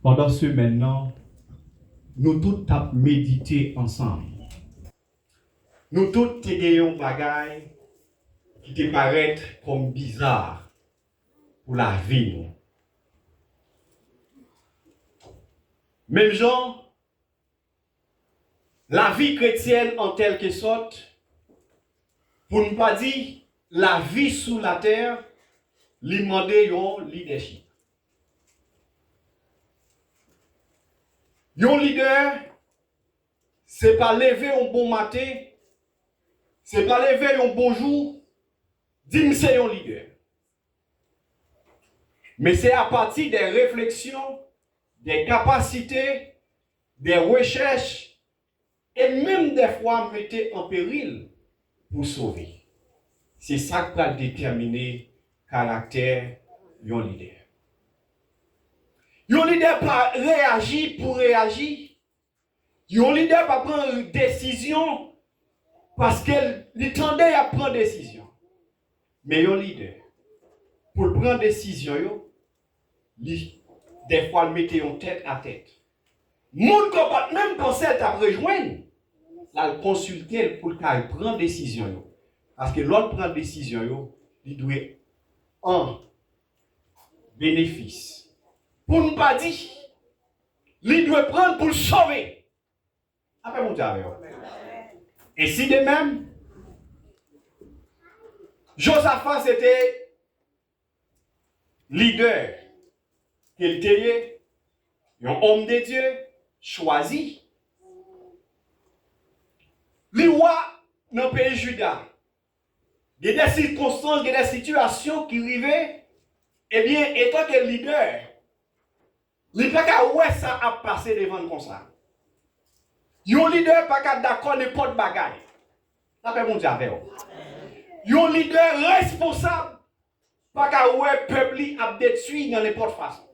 Pendant ce maintenant, nous tous avons médité ensemble. Nous tous avons bagaille qui te paraît comme bizarre pour la vie. Même genre, la vie chrétienne en quelque sorte, pour ne pas dire la vie sous la terre, lui demander un leadership. Un leader, c'est pas lever un bon matin, c'est pas lever un bon jour, dire c'est un leader. Mais c'est à partir des réflexions, des capacités, des recherches, et même des fois mettre en péril pour sauver. C'est ça qui va déterminer le caractère d'un leader. Un leader pas réagir pour réagir. Un leader pas prendre une décision parce qu'il tendait à prendre décision. Mais un leader, pour prendre décision, des fois, il mettait en tête à tête. Moun qui pas même pensé à rejoindre, là, il consulter pour qu'il prenne décision. Parce que l'autre prend décision, il doit un bénéfice. Pour ne pas dire, il doit prendre pour le sauver. Après, mon Dieu. Et si de même, Josaphat c'était leader. Qu'il était un homme de Dieu choisi. Les rois dans le pays Juda, il y a des circonstances, il y a des situations qui arrivaient, eh bien, étant que leader, il n'y a pas qu'à ça a passé devant comme ça. Un leader pas qu'à d'accord n'importe bagaille. Ça fait mon Dieu avec vous. Un leader responsable, pas qu'à le peuple a détruit dans n'importe façon.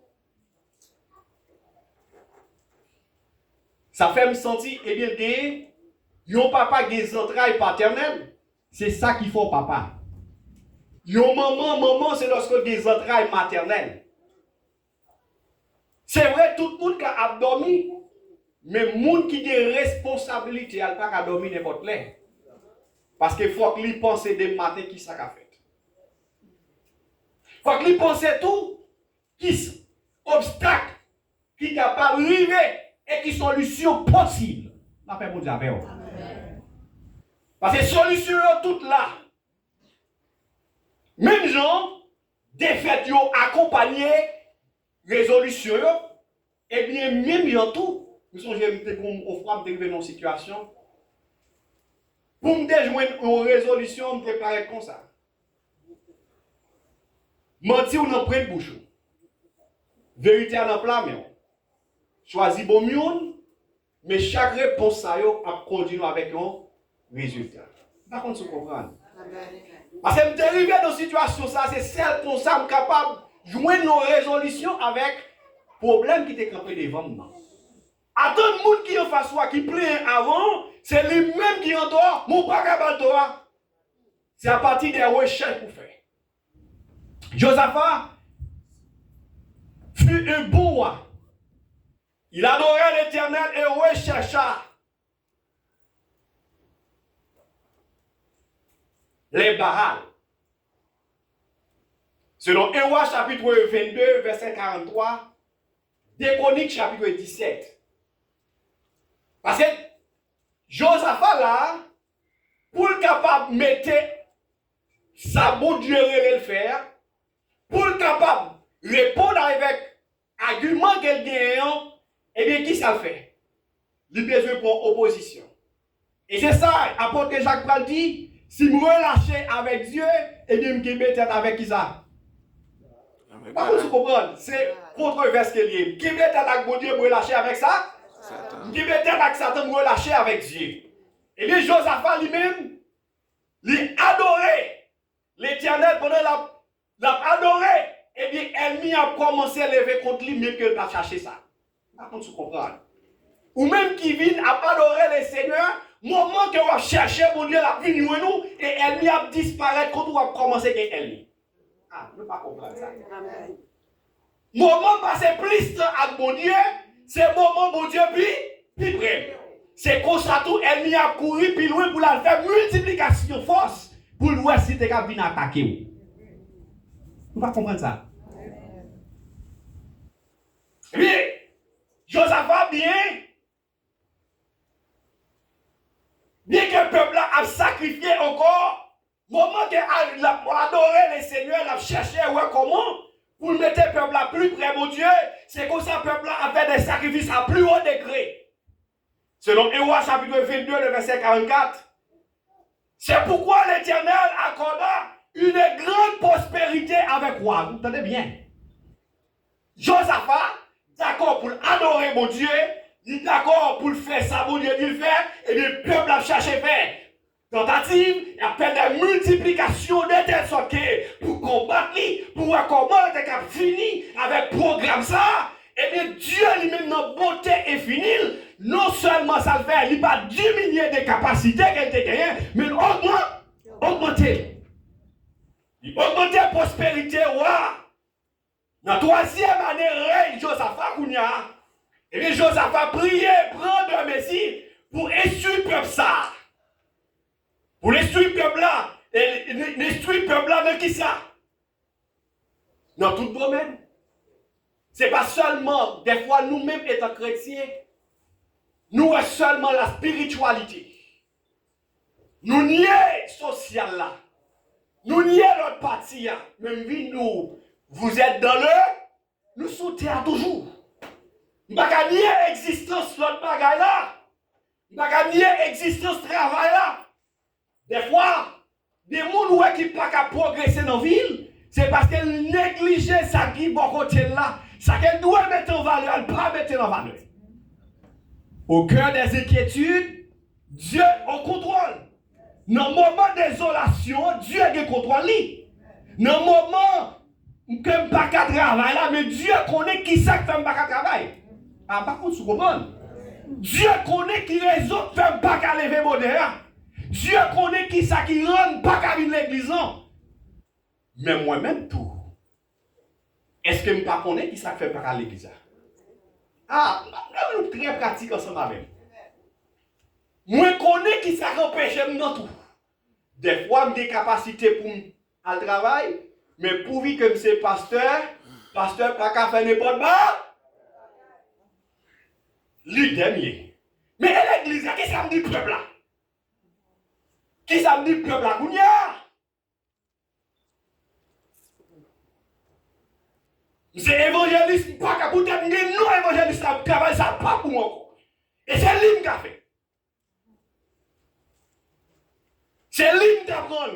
Ça fait me sentir, eh bien, que yon papa qui des entrailles paternelles, c'est ça qu'il faut papa. Yon maman, c'est lorsque des entrailles maternelles. C'est vrai, tout le monde a dormi, mais le monde qui a des responsabilités, il n'a pas dormi n'importe où. Parce qu'il faut qu'il pense des matins qui ça a fait. Il faut qu'il pense tout, qui obstacle, qui est capable d'arriver. Et qui solution possible. La paix pour Dieu. Parce que solution toutes là. Même gens, défaite yo accompagné résolution et bien même en tout. Nous sommes on frappe d'arriver dans une situation. Pour me déjoindre une résolution, me préparer comme ça. Mentir ou non prendre bouche. Vérité à dans plat mais choisis bon mieux, mais chaque réponse a continué avec un résultat. Par contre, vous comprenez? Parce que je arrivé dans une situation, ça, c'est celle pour ça capable de jouer une résolution avec le problème qui était campé devant moi. Attends, le monde qui est en face de qui plaît avant, c'est lui-même qui est en dehors, mon pas capable de toi. C'est à partir des recherches pour faire. Josaphat fut un bon roi. Il adorait l'Éternel et rechercha les Baals. Selon 1 Roi chapitre 22, verset 43, 2 Chroniques chapitre 17. Parce que Josaphat là, pour le capable de mettre sa bon Dieu et le faire, pour le capable de répondre avec argument qu'elle gagne, eh bien, qui ça fait? Il besoin pour opposition. Et c'est ça, apôtre Jacques Pral dit, si je me relâche avec Dieu, eh bien, je me tête avec qui ça? Par contre, vous comprenez? C'est controverse qu'il y a. Qui me tête avec mon Dieu, me relâcher avec ça? Qui me tête avec Satan, me relâcher avec Dieu. Et bien, Josaphat lui-même, il adorait l'Éternel pendant l'a adoré. Eh bien, l'ennemi a commencé à lever contre lui, même qu'il n'a pas cherché ça. Par contre, vous comprenez? Ou même qui vient à adorer le Seigneur, moment que on va chercher mon Dieu, la vie nous, et l'ennemi a disparu quand on va commencer avec l'ennemi. Ah, je ne peux pas comprendre ça. Amen. Moment passé plus temps avec mon Dieu, c'est moment mon Dieu puis près. C'est comme ça tout, elle a couru puis loin pour la faire multiplication force pour le voir si tu es venir attaquer. Vous ne comprendre ça? Eh bien, Josaphat bien que le peuple a sacrifié encore, moment qu'il a adoré le Seigneur, il a cherché comment pour mettre le peuple plus près de Dieu, c'est comme ça le peuple a fait des sacrifices à plus haut degré. Selon Héroïe chapitre 22, le verset 44. C'est pourquoi l'Éternel accorda une grande prospérité avec roi. Vous entendez bien? Josaphat, d'accord pour adorer mon Dieu, il est d'accord pour faire ça, mon Dieu, il le fait, et le peuple a cherché faire. Tentative, il a fait des multiplications de telle sorte que pour combattre, pour voir comment il a fini avec le programme ça, et bien Dieu lui-même dans beauté et fini, non seulement ça le fait, il va diminuer des capacités qu'elle a gagnées, mais augmenter. Il augmente la prospérité, ouais. Dans la troisième année, règne Josaphat Kounia. Et bien Josaphat priait, prendre un messie pour essuyer le peuple ça. Pour l'essuyer le peuple là. Et l'essuyer le peuple là, dans qui ça? Dans tout domaine. Ce n'est pas seulement, des fois, nous-mêmes étant chrétiens, nous avons seulement la spiritualité. Nous nions social là. Nous nions notre partie là. Même si nous, vous êtes dans le, nous sous terre toujours. Nous ne pouvons pas nier l'existence de notre bagaille là. Nous ne pouvons pas nier l'existence du travail là. Des fois, des gens qui ne peuvent pas progresser dans la ville, c'est parce qu'elles négligent ça qui est bon côté là. Ça qu'elle doit mettre en valeur, elle ne peut pas mettre en valeur. Au cœur des inquiétudes, Dieu en contrôle. Dans le moment d'isolation, Dieu a le contrôle. Dans le moment où je ne peux pas travailler là, mais Dieu connaît qui ça fait pas travail. Ah, par contre, vous comprenez? Dieu connaît qui raison fait pas lever mon derrière. Dieu connaît qui ça qui rend pas qu'à l'église. Mais moi-même tout. Est-ce que je ne connais pas qui ça fait pas à l'église? Ah, nous sommes très pratiques ensemble avec. Moi, je connais qui ça empêche dans tout. Des fois, j'ai des capacités pour aller travail, mais pourvu que c'est pasteur pas qu'à faire n'importe quoi. Lui, dernier. Mais l'église, qu'est-ce que ça me dit le peuple là? Qui ça me dit le peuple là? C'est évangéliste, pas qu'à bout de non évangéliste, ça travaille ça pas pour moi. Et c'est lui qui a fait. C'est lui qui apprend.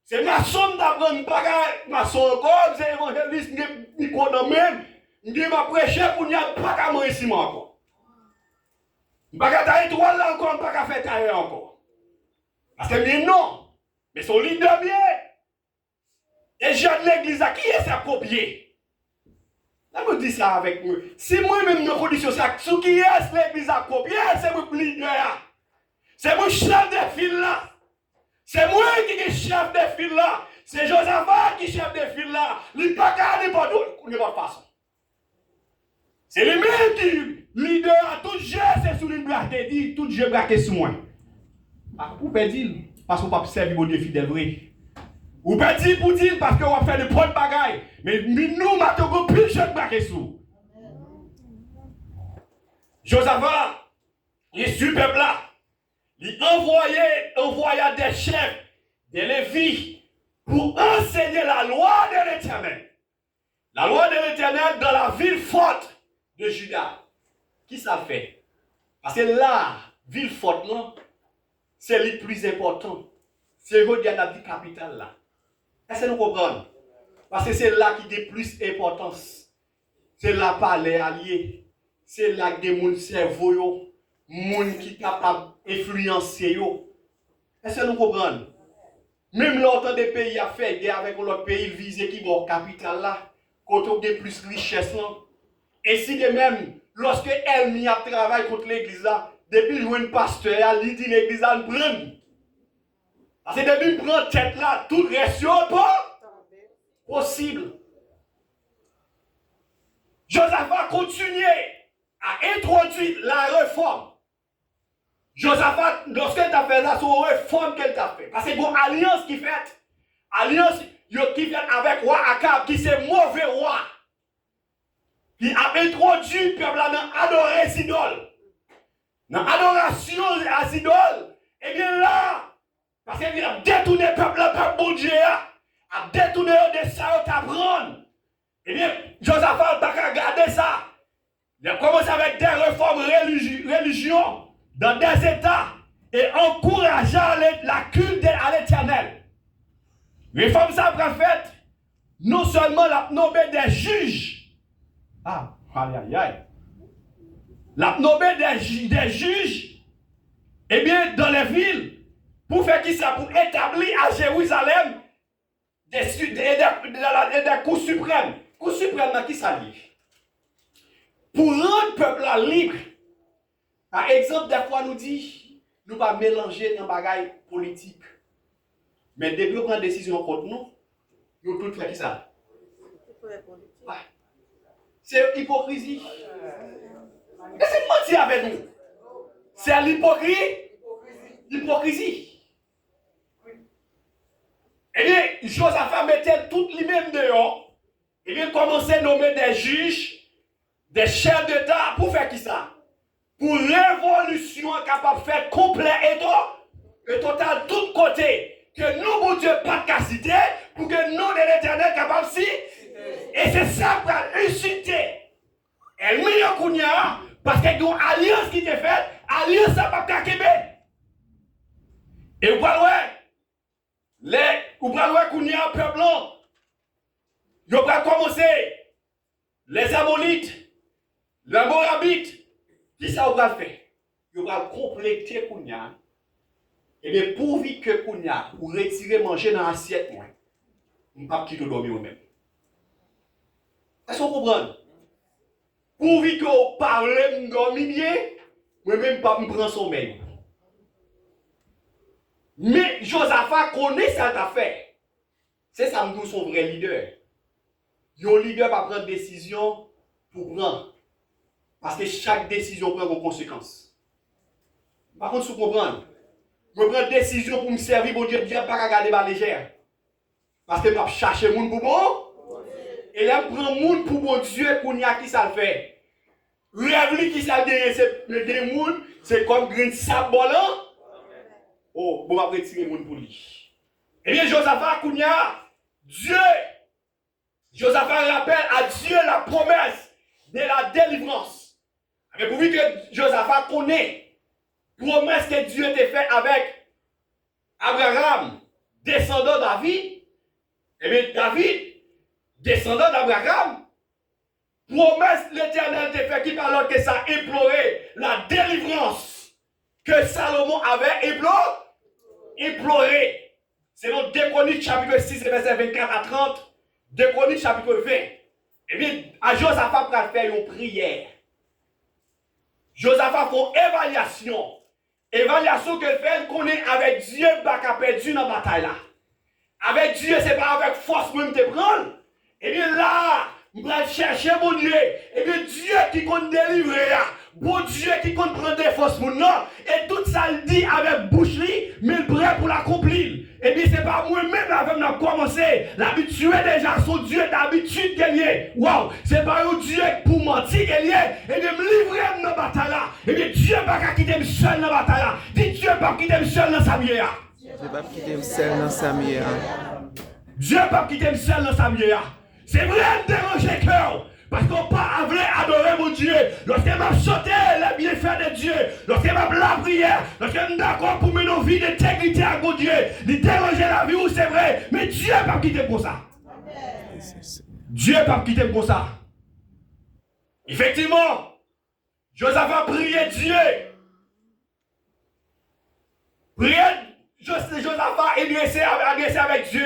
C'est maçon d'apprendre, pas maçon encore, c'est évangéliste, qui connaît même. Je vais prêcher pour n'y a pas qu'à manger ici encore. Je ne vais pas tailler étoile là encore, pas qu'à faire tailler encore. Parce que non, mais son leader bien. Et j'ai de l'église à qui est sa copier? Là, je dis ça avec moi. Si moi-même, dans condition, c'est qui est l'église à copier, c'est moi le leader. C'est moi chef de file là. C'est moi qui est chef de file là. C'est Josaphat qui est chef de file là. Il n'est pas qu'à n'importe façon. C'est lui-même qui leader à tout jeu, c'est sous une blague qui dit, tout jeu braqué sur moi. Ah, vous pouvez dire, parce qu'on ne peut pas servir mon Dieu fidèle, vrai. Vous pouvez dire pour dire, parce qu'on va faire de bonnes bagailles. Mais nous, maintenant, plus de braqué sur. Josaphat, il est super là. Il envoya des chefs, des Lévites, pour enseigner la loi de l'Éternel. La loi de l'Éternel dans la ville forte de Juda. Qui ça fait? Parce que là, ville forte, non, c'est le plus important. C'est la ville capitale là. Est-ce que nous comprenons? Parce que c'est là qui a plus d'importance. C'est là par les alliés. C'est là que des gens cerveau, des gens qui sont capables d'influencer. Est-ce que nous comprenons? Même l'autre des pays a fait guerre avec l'autre pays, il vise qui est capital là, quand on a plus de richesse. Et si de même, lorsque elle n'y a travaillé contre l'église là, depuis le pasteur, il dit l'église là, elle prend. Parce que depuis qu'il prend tête là, tout reste pas possible. Josaphat continuait à introduire la réforme. Josaphat, lorsqu'elle t'a fait ça, c'est une réforme qu'elle t'a fait. Parce que c'est une alliance qui fait. Alliance qui fait avec roi Akab, qui c'est mauvais roi. Qui a introduit le peuple dans adorer les idoles. Dans l'adoration à ces idoles, et bien là, parce qu'il a détourné le peuple bon Dieu, a détourné de ça, à prendre. Eh bien, Josaphat n'a pas gardé ça. Il a commencé avec des réformes religions dans des États et encourageant la culte à l'Éternel. Réforme ça a fait, non seulement la nommé des juges. Ah, aïe aïe aïe. La nommé des juges, eh bien, dans les villes, pour faire qui ça? Pour établir à Jérusalem des cours suprêmes. Cours suprêmes, qui ça dit? Pour rendre le peuple libre. Par exemple, des fois, nous dit, nous ne pas mélanger dans les bagailles politiques. Mais dès que nous prenons une décision contre nous, nous tout fait qui ça? Ouais. C'est hypocrisie. Et c'est mentir avec nous. C'est l'hypocrisie. Et bien, Josaphat mettait tout lui-même dehors. Et bien, commençait à nommer des juges, des chefs d'État pour faire qui ça? Pour révolution capable de faire complet et total de tous côtés. Que nous, mon Dieu, pas de capacité pour que nous, l'Éternel, capable si. Et c'est ça pour insulter. Elle met en kounia parce qu'il y a une alliance qui est faite, alliance ça pas kakebe. Et vous parlez, kounia, peuple blanc, vous va commencer, les Ammonites, les Moabites, qui ça va faire? Vous va compléter kounia. Et bien, pourvu que kounia, pour retirer manger dans l'assiette, moi, je ne vais pas quitter dormir moi-même. Est-ce qu'on comprend? Pourvu qu'on parle de dormir bien, moi-même pas me prendre sommeil. Mais Josaphat connaît cette affaire. C'est ça nous son vrai leader. Un leader va prendre des décisions pour prendre. Parce que chaque décision prend des conséquences. Par contre, si vous comprenez, je prends des décisions pour me servir, bon Dieu, Dieu pas regarder ma légère. Parce que je vais chercher le monde pour bon. Et là, je prends le monde pour bon Dieu, qu'on y a qui ça le fait. Rêve qui ça le des monde, c'est comme grain de sable volant. Oh, bon, on va retirer le monde pour lui. Eh bien, Josaphat, qu'on y a, Josaphat rappelle à Dieu la promesse de la délivrance. Mais pour que Josaphat connaît la promesse que Dieu t'a fait avec Abraham, descendant de David, eh bien, David, descendant d'Abraham, promesse l'Éternel t'a fait qui alors que ça implorait la délivrance que Salomon avait imploré. C'est dans 2 Chroniques chapitre 6 verset 24 à 30, 2 Chroniques chapitre 20. Eh bien, à Josaphat va faire une prière. Josaphat fait une évaluation. Évaluation que fait qu'on est avec Dieu, pas qu'à perdu dans la bataille là. Avec Dieu, ce n'est pas avec force pour me prendre. Et bien là, je vais chercher mon Dieu. Et bien Dieu qui compte délivrer. Bon Dieu qui compte prendre des forces pour nous. Et tout ça le dit avec bouche, mais il prêt pour l'accomplir. Et bien c'est pas moi-même avec nous commencer. L'habitude déjà, son Dieu d'habitude qu'il y a. Wow, c'est pas un Dieu pour mentir qu'il y a. Et bien me livrer dans la bataille là. Et bien Dieu ne va pas quitter seul dans la bataille là. Dis Dieu ne va pas quitter seul dans sa vie. Dieu ne va pas quitter seul dans sa vie. Dieu ne va pas quitter seul dans sa vie. C'est vrai de déranger cœur. Parce qu'on pas voulu adorer mon Dieu. Lorsqu'il m'a sauté les bienfaits de Dieu. Lorsqu'il m'a la prière. Lorsqu'il est d'accord pour mener nos vies d'intégrité à mon Dieu. De déranger la vie où c'est vrai. Mais Dieu ne va pas quitter pour ça. Dieu ne va pas quitter pour ça. Effectivement, Josaphat priait Dieu. Priait Josaphat agressé avec Dieu.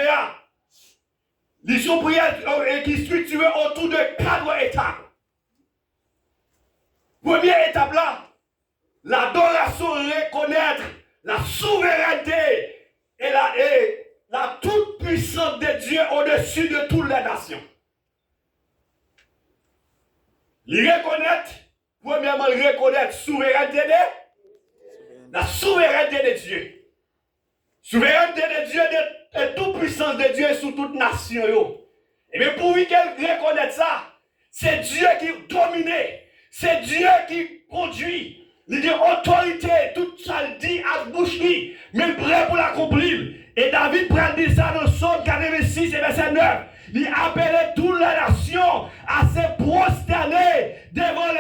Les prières qui structurées autour de 4 étapes. Première étape là, l'adoration, reconnaître la souveraineté et la toute-puissance de Dieu au-dessus de toutes les nations. Il reconnaît, premièrement, il reconnaît la souveraineté de Dieu. Souveraineté de Dieu, et toute puissance de Dieu sur toute nation. Et bien pour lui qu'elle reconnaisse ça, c'est Dieu qui domine, c'est Dieu qui conduit. Il dit autorité, tout ça le dit à bouche, mais prêt pour l'accomplir. Et David prend dit ça dans Psaume 86 et verset 9. Il appelait toute la nation à se prosterner devant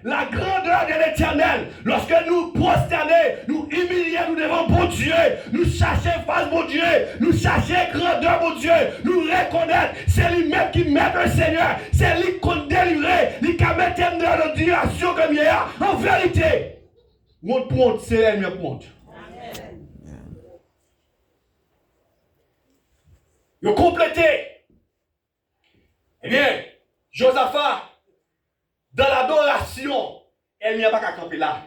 la grandeur de l'Éternel. Lorsque nous prosterner, nous humilier, nous devons bon Dieu, nous chercher face bon Dieu, nous chercher grandeur bon Dieu, nous reconnaître, c'est lui-même qui met le Seigneur, c'est lui qui compte délivrer, lui qui met dans notre direction comme il y a. En vérité, monte pour monte, c'est elle qui monte. Vous complétez. Eh bien, Josaphat, dans l'adoration, elle n'y a pas qu'à camper là.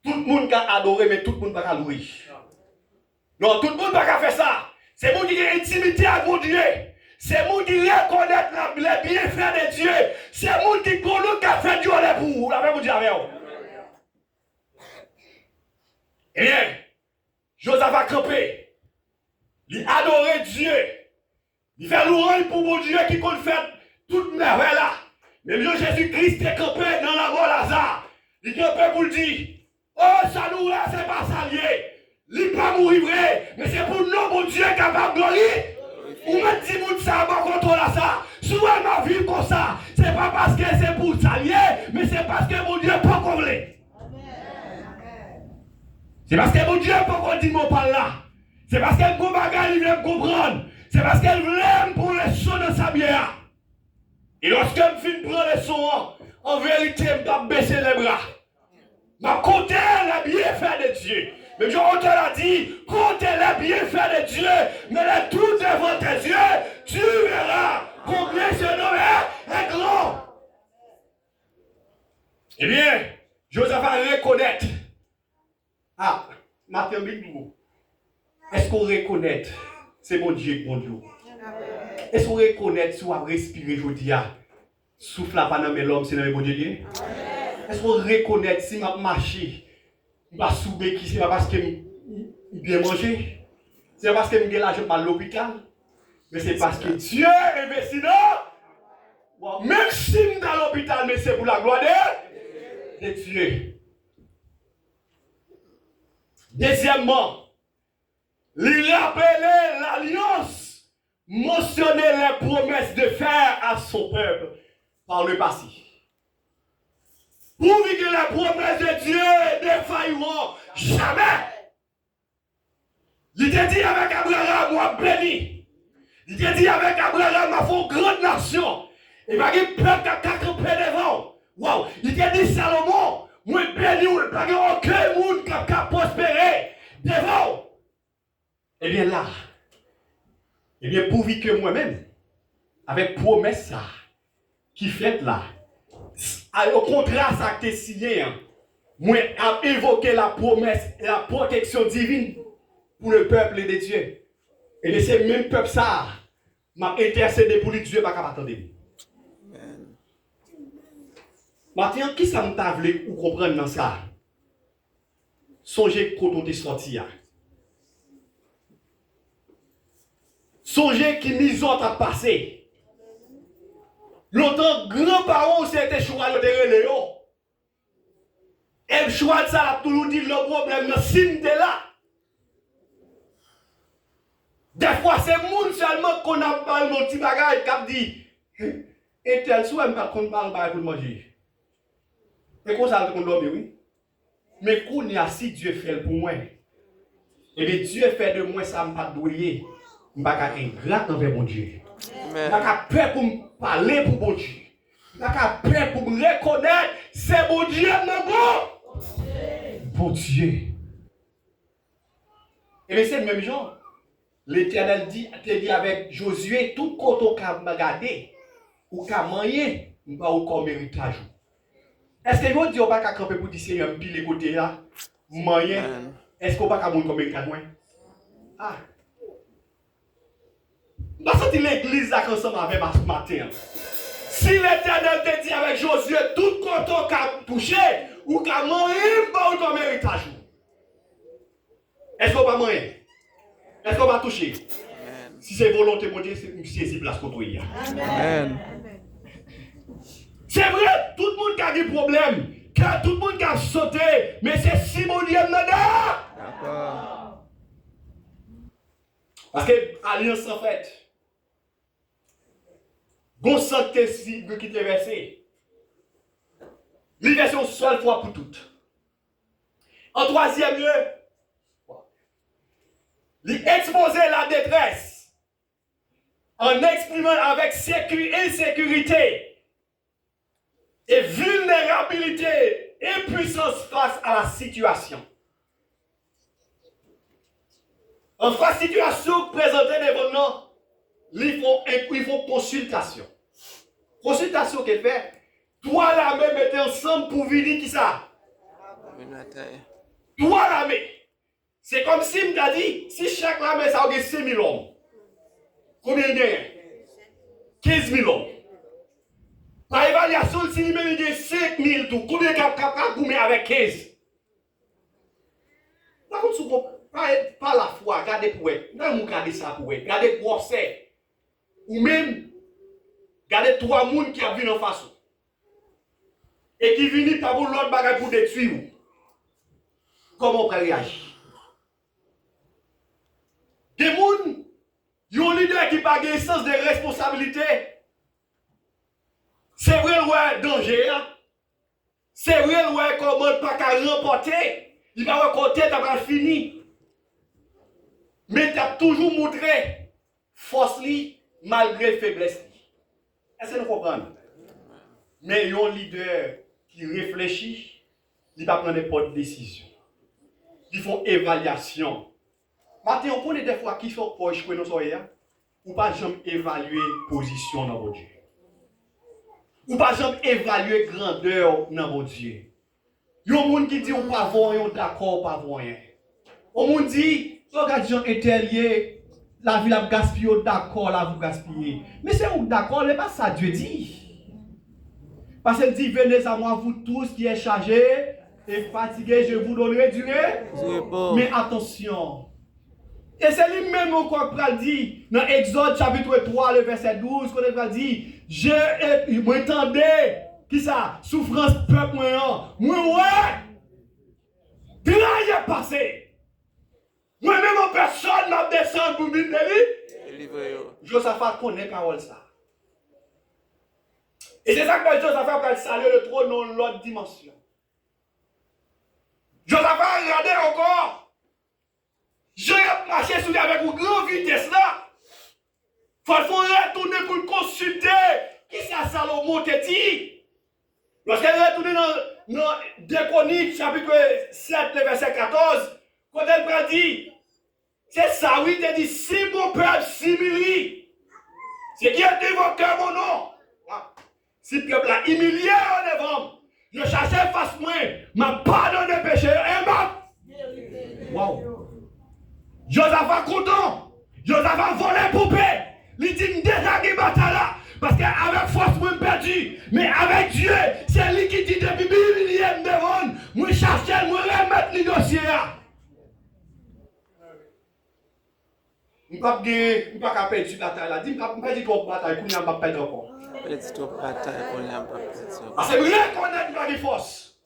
Tout le monde a adoré, mais tout le monde n'a pas louer. Non, tout le monde n'a pas faire ça. C'est moi qui a intimité avec mon Dieu. C'est moi qui reconnaît les bienfaits de Dieu. C'est moi qui connaît qui a fait Dieu pour vous. Vous l'avez vous dit avec vous. Eh bien, Josaphat campé. Il adorait Dieu. Il fait louange pour mon Dieu qui compte faire toute merveille là. Même Jésus-Christ est campé dans la voie Lazare. Il est campé pour le dire. Oh, ça nous là, c'est pas salier. Il n'est pas mourir vrai, mais c'est pour nous, mon Dieu, capable de gloire. Ou même si vous ne savez pas contrôler ça. Souvent, ma vie comme ça, c'est pas parce que c'est pour salier, mais c'est parce que mon Dieu pas combler. C'est parce que mon Dieu pas qu'on dit mon par là. C'est parce qu'elle bon bagage, il veut comprendre. C'est parce qu'elle l'aime pour le son de sa bière. Et lorsqu'elle finit de prendre le son, en vérité, elle va baisser les bras. Ma compter les bienfaits de Dieu. Mais Jean te l'a dit, comptez les bienfaits de Dieu, mais les tout devant tes yeux, tu verras combien ce nom est grand. Eh bien, Joseph va reconnaître. Ah, Martin Bidou, est-ce qu'on reconnaît? C'est mon Dieu, mon Dieu. Est-ce qu'on reconnaît si on a respiré aujourd'hui? Souffle à pas dans l'homme, c'est dans le bon Dieu. Est-ce qu'on reconnaît si on marché? Je ne suis pas qui, c'est pas parce que je bien mangé. C'est pas parce que je suis l'argent à l'hôpital. Mais c'est parce que Dieu est investi dans. Même si je suis dans l'hôpital, mais c'est pour la gloire de Dieu. Deuxièmement, il rappelait l'alliance, mentionner les promesses de faire à son peuple par le passé. Pour que les promesses de Dieu ne failleront jamais. Il t'a dit avec Abraham, moi béni. Il t'a dit avec Abraham, ma foi grande nation. Et pas de peuple qui a campé devant. Wow. Il t'a dit Salomon, moi béni, pas de aucun monde qui a prospéré devant. Eh bien là, eh bien pourvu que moi-même, avec promesse ça, qui fait là, au contraire ça qui est signé, moi a évoqué la promesse et la protection divine pour le peuple de Dieu. Et c'est même peuple ça m'a intercédé pour lui, Dieu pas capable attendre. Maintenant, qui ça m'a voulu ou comprendre dans ça? Songez quand on est sorti. Songez qui nous ont passé. Longtemps, grands-parents c'était choix de Léon. Et le choix de ça, a toujours dit le problème, le signe de là. Des fois, c'est moun seulement qu'on a parlé mon petit bagage qui a dit et tel soit même pas qu'on parle pour manger. Et qu'on ça qu'on dormir, oui. Mais qu'on y a si Dieu fait pour moi. Et bien Dieu fait de moi ça, je ne pas douiller. Je ne pas ingrat envers mon Dieu. Je ne pas peur pour me parler pour mon Dieu. Je ne pas peur pour me reconnaître, c'est mon Dieu, mon bon. Bon Dieu. Et bien c'est le même genre. L'Éternel te dit avec Josué, tout côté qu'on a regardé, ou qu'on a mangé, on va encore méritage. Est-ce que vous dites qu'on va pas camper pour dire Seigneur, puis les côtés là, manger, est-ce qu'on va pas monter comme méritage? Ah. Je vais sortir l'église là ensemble avec ma ce matin. Si l'Éternel te dit avec Josué, tout canton qu'a touché, ou qu'a mangé, pas ton méritage. Est-ce qu'on va manger? Est-ce qu'on va toucher? Si c'est volonté, mon Dieu, c'est saisir place contre lui. Amen. C'est vrai, tout le monde a des problèmes. Car tout le monde a sauté, mais c'est Simonienne là. D'accord. Parce que alliance en fait. Bon santé qui te versé. Libération seule fois pour toutes. En troisième lieu, exposer la détresse en exprimant avec insécurité et vulnérabilité et puissance face à la situation. En face situation présentée devant nous, il faut consultation. Consultation qu'elle fait, toi la main mettez ensemble pour venir qui ça? Toi la main. C'est comme si je t'a dit, si chaque la main ça a 5 000 hommes. Combien il y a? 15 000 hommes. Par évaluation, si il y a 5 000 tout, combien de avec 15? Par contre, pas la foi, regardez pour elle. Non, regardez ça pour elle. Regardez pour c'est. Ou même, regardez 3 personnes qui viennent en face. Et qui viennent par l'autre bagage pour détruire. Comment on peut réagir? Des gens, il y a un leader qui n'a pas de sens de responsabilité. C'est vrai le danger. C'est vrai le comment ne pas remporter. Il va raconter, tu vas fini. Mais tu as toujours montré force malgré faiblesse. Est-ce que vous comprenez? Mais il y a un leader qui réfléchit, il va prendre n'importe décision. Ils font évaluation. Maintenant, on connaît des fois qui sont proches que nous soyons, ou pas jamais évaluer position dans votre Dieu. Ou pas jamais évaluer grandeur dans votre Dieu. Il y a des gens qui disent on pas voir, on d'accord, pas voir. On me dit, regarde Jean Ételier, la ville a gaspillé, d'accord, là vous gaspillez. Mais c'est où d'accord, c'est pas ça Dieu dit. Parce qu'il dit, venez à moi, vous tous qui êtes chargés et fatigués, je vous donnerai du repos. Mais attention. Et c'est lui-même encore qui dit, dans Exode chapitre 3, le verset 12, qu'on a dit, je m'entendais, qui ça, souffrance peuple moi, ouais, de là il est passé. Moi-même en personne m'a descendu pour me dire, Josaphat connaît parole ça. Et c'est ça que Josaphat va saluer le trône dans l'autre dimension. Josaphat regardait encore. Je vais marcher sur lui avec une grande vitesse là. Il faut retourner pour consulter. Qui ça Salomon te dit? Lorsqu'elle est retournée dans 2 Chroniques, chapitre 7, verset 14, quand elle dit, c'est ça, oui, te dit, si mon peuple s'humilie, c'est qui a évoqué mon nom. Si le peuple a humilié en devant, je cherchais face moi, m'a pardonné le péché, et m'a. Wow. Josaphat content. Josaphat volé poupée. Il dit déjà qu'il bat là. Parce qu'avec force, moi perdu. Mais avec Dieu, c'est lui qui dit depuis 1000 millième devant. Moi chercher, moi remettre le dossier là. Je ne peux pas perdre cette bataille là. Je ne peux pas dire qu'on bataille, qu'on n'a pas perdre encore. Parce que je reconnais pas de force.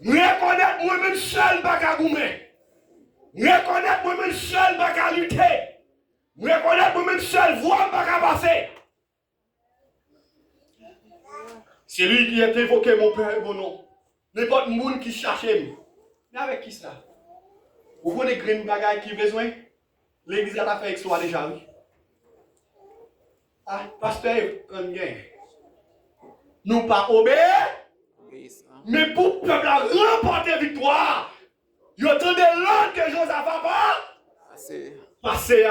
Je reconnais moi-même seul, pas qu'à goumer. Reconnaître moi-même seul, pas qu'à lutter. Reconnaître moi-même seul, voir pas qu'à passer. C'est lui qui a évoqué mon père et mon nom. N'importe monde qui cherchait. Mais avec qui ça? Vous connaissez green bagaille qui besoin? L'église a fait extra déjà, oui. Ah, pasteur, quand gagne. Nous pas obéir, mais pour le peuple remporter victoire. Vous entendez l'ordre que Josaphat va passer.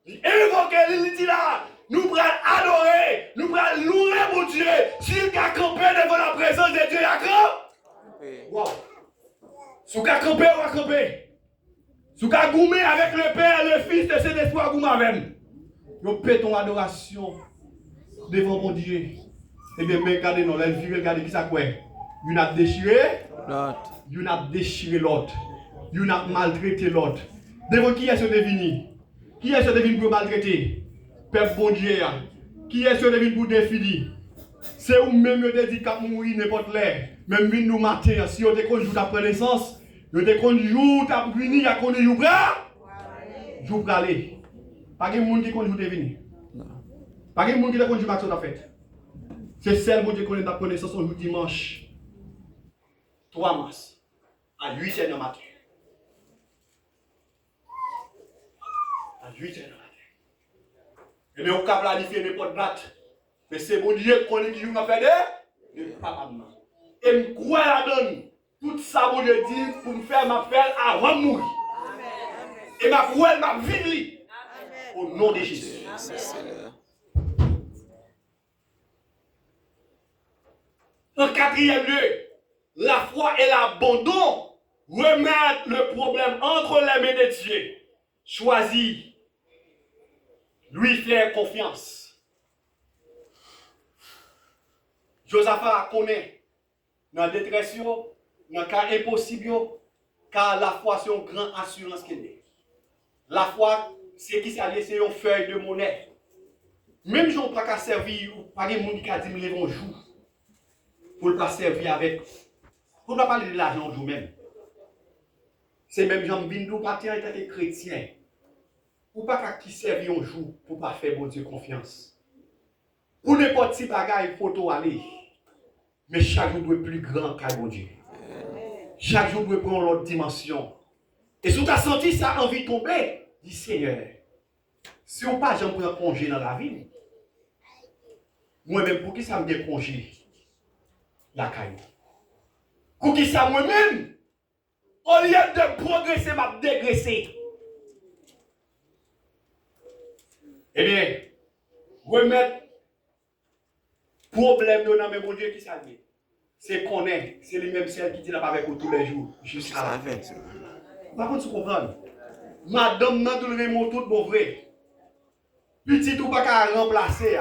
Il évoque, il dit là, nous pourrons adorer, nous pourrons louer mon Dieu. S'il a campé devant la présence de Dieu, il a campé. Wow. Si vous avez campé, vous avez campé. Si vous avez goumé avec le Père, le Fils de cet espoir, goumé avec. Vous paie ton adoration devant mon Dieu. Eh bien, mais regardez, non, elle vire, regardez qui ça quoi. You n'a déchiré, you n'a déchiré l'autre. You n'a maltraité l'autre. Devant qui est-ce que devini? Qui est-ce que devine pour maltraiter? Peuple bon Dieu. Qui est-ce que devine pour définir? C'est où même vous dit qu'à mourir n'importe l'air. Même nous matin, si on te conjoue ta connaissance, on te conjoue ta vini, à connaître jou bras. Jou bras aller. Pas de monde qui conjoue te venir. Pas de monde qui te conjoue action ta fête. C'est celle bon Dieu connaît ta connaissance au dimanche 3 mars à 8h du matin. À 8h du matin. Et bien on peut planifier n'importe date. Mais c'est bon Dieu qu'on est qui joue à faire de papa. Et me croire la donne. Tout ça, bon Dieu dit, pour me faire ma faire avant de mourir. Et ma croix, ma vie. Au nom de Jésus. En quatrième lieu, la foi et l'abandon remettent le problème entre les mains de Dieu. Choisis. Lui faire confiance. Josaphat connaît dans la détresse, dans le cas impossible, car la foi c'est une grande assurance qu'il est. La foi, c'est qui s'allie, c'est une feuille de monnaie. Même si on ne peut pas servir, pas de monde qui a dit que jour pour ne pas servir avec. Pour ne pas parler de l'argent jour même. C'est même Jean Bindou, pas être chrétien. Ou pas qui servir un jour pour ne pas faire bon Dieu confiance. Pour n'importe qui bagaille, il faut aller. Mais chaque jour doit être plus grand qu'à bon Dieu. Chaque jour doit prendre l'autre dimension. Et si tu as senti ça envie de tomber, dis Seigneur, si on pas jamais prendre congé dans la vie, moi-même, pour qui ça me dit congé? La caille. Pour qui ça moi-même? Au lieu de progresser, m'a dégraissé. Eh bien, remettre problème de notre bon Dieu qui s'allie. C'est qu'on est, c'est les mêmes celles qui disent avec vous tous les jours, jusqu'à la fin. Par contre, tu comprends? Madame n'a tout le monde tout bon vrai. Petit ou pas qu'à remplacer.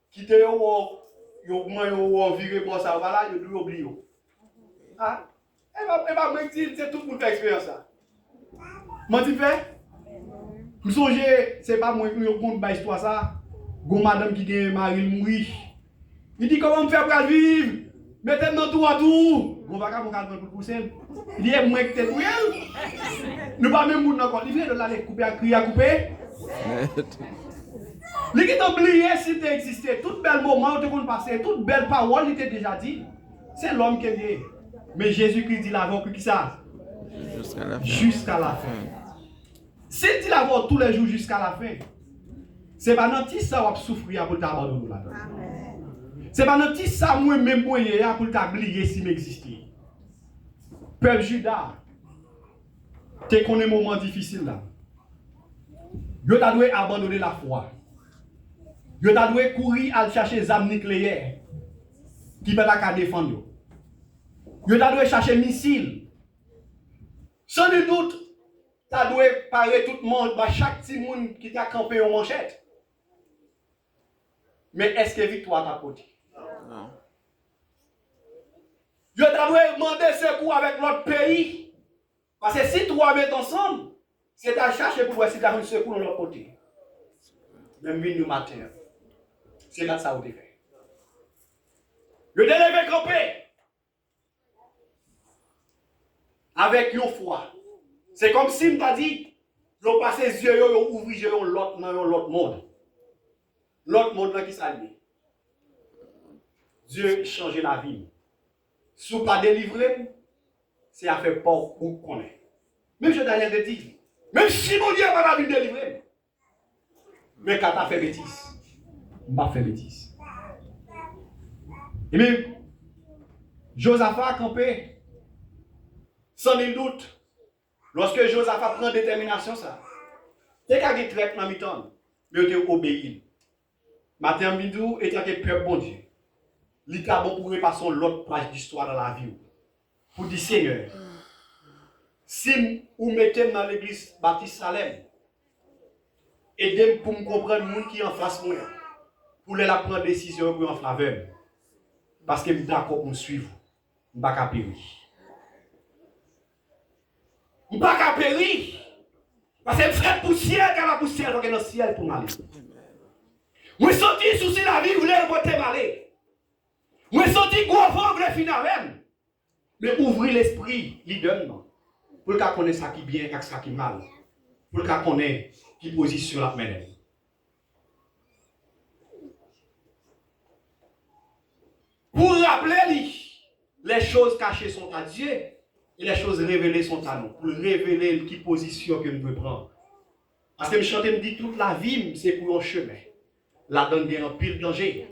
Quitter yo virer pour ça, voilà, yo doit oublier. Ah, elle va me dire, c'est tout pour faire expérience ça. Moi tu fais? Vous songez, c'est pas moi qui me compte ba histoire ça. Gon madame qui gagne mari mourir. Il dit comment me faire pour vivre? Mettez-moi tout à tout. On va pas mon calme pour pousser. Il dit moi que t'es pour elle. Nous pas même moun encore. Il vient de l'aller couper à crier à couper. Les qui t'ont oublié si tu existais, tout bel moment où tu connais passer, toute belle parole, il t'a déjà dit. C'est l'homme qui est lié. Mais Jésus-Christ dit l'avant que qui ça? Jusqu'à la fin. Jusqu'à la fin. S'il dit l'avant tous les jours jusqu'à la fin, c'est pas notre ça va souffrir pour t'abandonner là-dedans. C'est pas notre ça moi-même moyen pour t'oublier si m'existait. Peuple Judas, tu connais un moment difficile là. Yo t'a dû abandonner la foi. Yo t'a dû courir à chercher des armes nucléaires qui ne peuvent pas défendre. Yo t'a dû chercher missiles. Sans nul doute, t'as dû parer tout le monde, chaque petit monde qui t'a campé en manchette. Mais est-ce que victoire t'a porté? Non. Yo t'a dû demander secours avec l'autre pays. Parce que si trois mettent ensemble, c'est à chercher pour voir si tu as un secours de l'autre côté. Même nous matin. C'est là que ça a été fait. Je t'ai levé campé. Avec une foi. C'est comme si je t'a dit, je passe les yeux, je ouvre les yeux dans l'autre monde. L'autre monde qui s'allie. Dieu change la vie. Si vous ne pas délivré, c'est à faire peur pour qu'on ait. Même je Daniel te dit, même si mon Dieu n'a pas la vie délivrée, mais quand tu as fait bêtise, je n'ai pas fait bêtise. Et bien, Josaphat a campé, sans nul doute, lorsque Josaphat prend détermination, ça, c'est qu'à des traits dans mi-temps, mais il a obéi. Matin Bidou était un peuple bon Dieu. Il est bon pour repasser l'autre page d'histoire dans la vie. Pour dire Seigneur, si vous mettez dans l'église Baptiste Salem, aidez-moi pour me comprendre le monde qui est en face de moi. pour les prendre décision pour en faveur. Parce que je suis d'accord pour me suivre. Je ne vais pas périr. Je ne vais pas périr. Parce que je fais poussière quand la poussière est dans le ciel pour m'aller. Je suis sorti sous la vie, vous voulez voter m'aller. Je suis sorti gros fort, vous voulez finir même. Mais ouvrir l'esprit, il donne. Pour le cas qu'on ait ça qui bien et ça qui mal. Pour le cas qu'on ait qui position la main. Pour rappeler les choses cachées sont à Dieu et les choses révélées sont à nous. Pour révéler qui position que nous devons prendre. Parce que je chante me dit toute la vie, c'est pour un chemin. La donne bien en pile danger.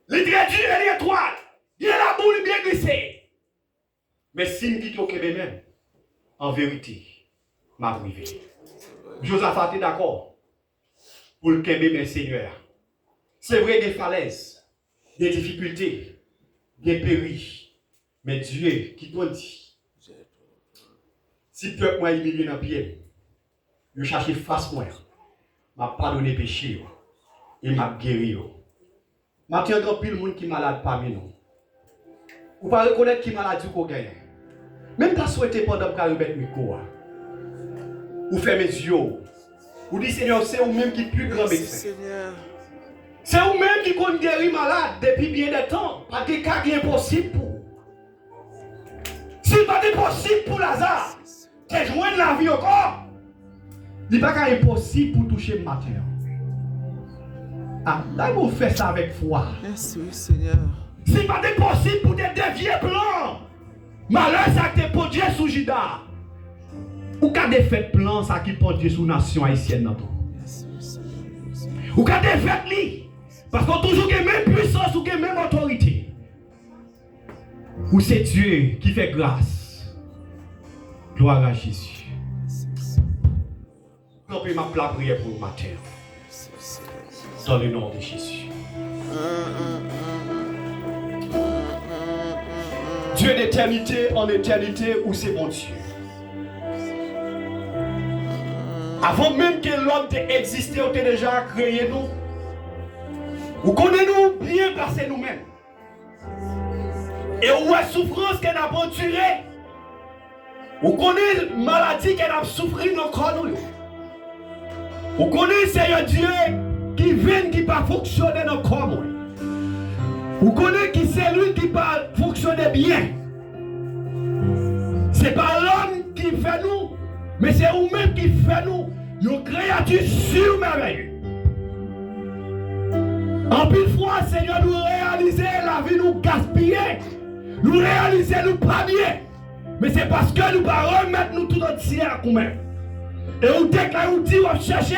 Les traits durs, elle est étroite. Il y a la boule bien glissée. Mais si je dis au Québec même, en vérité, m'a privé. Josaphat est d'accord pour le Québec, mes seigneurs. C'est vrai des falaises, des difficultés, des périls. Mais Dieu qui te dit, si le peuple m'a humilié dans le pied, je cherche face moi, m'a pardonné péché et m'a guéri. Maintenant, il y a plus de monde qui est malade parmi nous. Vous ne pouvez pas reconnaître qui est malade ou qui gagne. Même si vous souhaitez pendant que vous remettez le micro, vous fermez les yeux. Vous dites, Seigneur, c'est vous-même qui est plus grand médecin. C'est vous-même qui compte guérir malade depuis bien de temps. Parce que c'est impossible pour vous. Si ce n'est pas possible pour Lazare, c'est joindre la vie encore. Il n'est pas impossible pour toucher le matin. Ah, là, vous faites ça avec foi. Merci, Seigneur. Si ce n'est pas possible pour des déviés blancs, malheur, ça qui est pour Dieu sous Judas. Ou qu'à des fêtes plans, ça qui pour Dieu sous nation haïtienne dans tout. Ou qu'à des fêtes li. Parce qu'on toujours a même puissance ou même autorité. Ou c'est Dieu qui fait grâce. Gloire à Jésus. Campez ma prière pour le matin. Dans le nom de Jésus. Dieu d'éternité en éternité, où c'est mon Dieu. Avant même que l'homme ait existé, on a déjà créé nous. Vous connaissez-nous bien passer nous-mêmes. Et où est souffrance qu'elle a endurée. Vous connaissez la maladie qu'elle a souffert dans le corps. Vous connaissez Seigneur Dieu qui vient qui pas fonctionner dans le corps. Vous connaissez qui c'est lui qui pas fonctionner bien. Ce n'est pas l'homme qui fait nous, mais c'est vous-même qui fait nous. Une créature surmerveilleuse. En plus fois, Seigneur, nous réaliser la vie, nous gaspiller. Nous réaliser nous pas bien. Mais c'est parce que nous ne pouvons pas remettre nous tout entier à nous-mêmes. Et vous déclarez, vous dites, vous cherchez,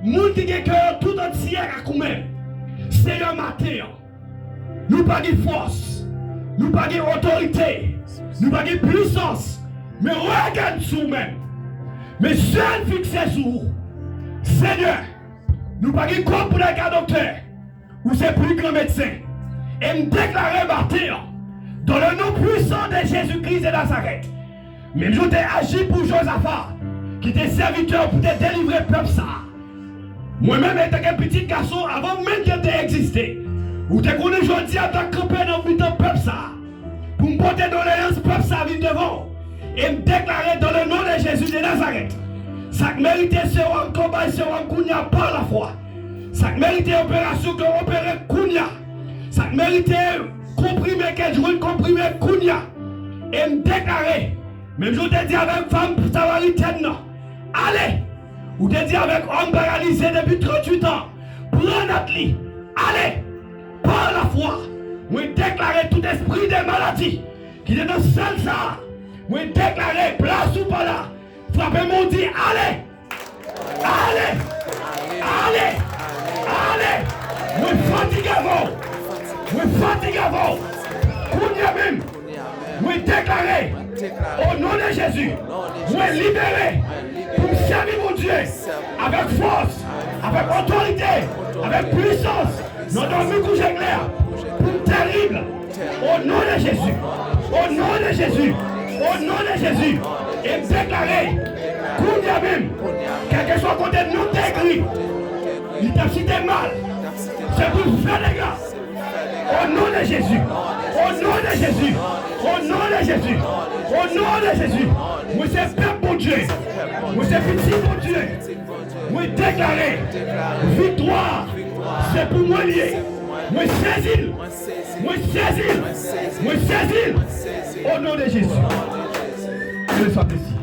nous qui avons cœur tout entier à nous-mêmes. Seigneur, matin, nous pas de force, nous pas de autorité, nous pas de puissance, mais regarde sur nous-mêmes. Mais seul fixé sur vous. Seigneur, nous pas de corps pour les cas docteur, ou c'est plus grand médecin. Et nous déclarer matin, dans le nom puissant de Jésus-Christ de Nazareth, même je t'ai agi pour Josaphat, qui était serviteur pour te délivrer peuple ça. Moi-même, étant un petit garçon, avant même que tu existé, ou te connais aujourd'hui en tant que campé dans le peuple ça, pour me porter doléance peuple ça vient devant, et me déclarer dans le nom de Jésus de Nazareth, ça mérite ce un combat, ce un kounia par la foi, ça mérite opération que opérer kounia, ça mérite comprimer que je veux comprimer kounia, et me déclarer, même je te dis avec femme samaritaine, allez, ou te dis avec homme paralysé depuis 38 ans, prends notre lit, allez, par la foi, moi déclarer tout esprit de maladie qui est dans le seul ça, moi déclarer place ou pas là, frappez mon dit, allez, allez, allez, allez, moi fatigué avant, moi fatigué avant, kounia même, moi déclarer au nom de Jésus, moi libéré pour me servir mon Dieu avec force, avec autorité, avec puissance, non dans le coucher clair, pour terrible, au nom de Jésus, au nom de Jésus, au nom de Jésus, et me déclarer, même, quel que soit côté nous t'écrit, il t'a cité mal, C'est pour faire des grâces. Au nom de Jésus. Au nom de Jésus. Au nom de Jésus. Au nom de Jésus. Moi, c'est peuple pour Dieu. Moi, c'est petit pour Dieu. Moi, déclaré. Victoire. C'est pour moi lié. Moi, saisis. Moi, saisis. Moi, saisis. Au nom de Jésus. Que le soit ici.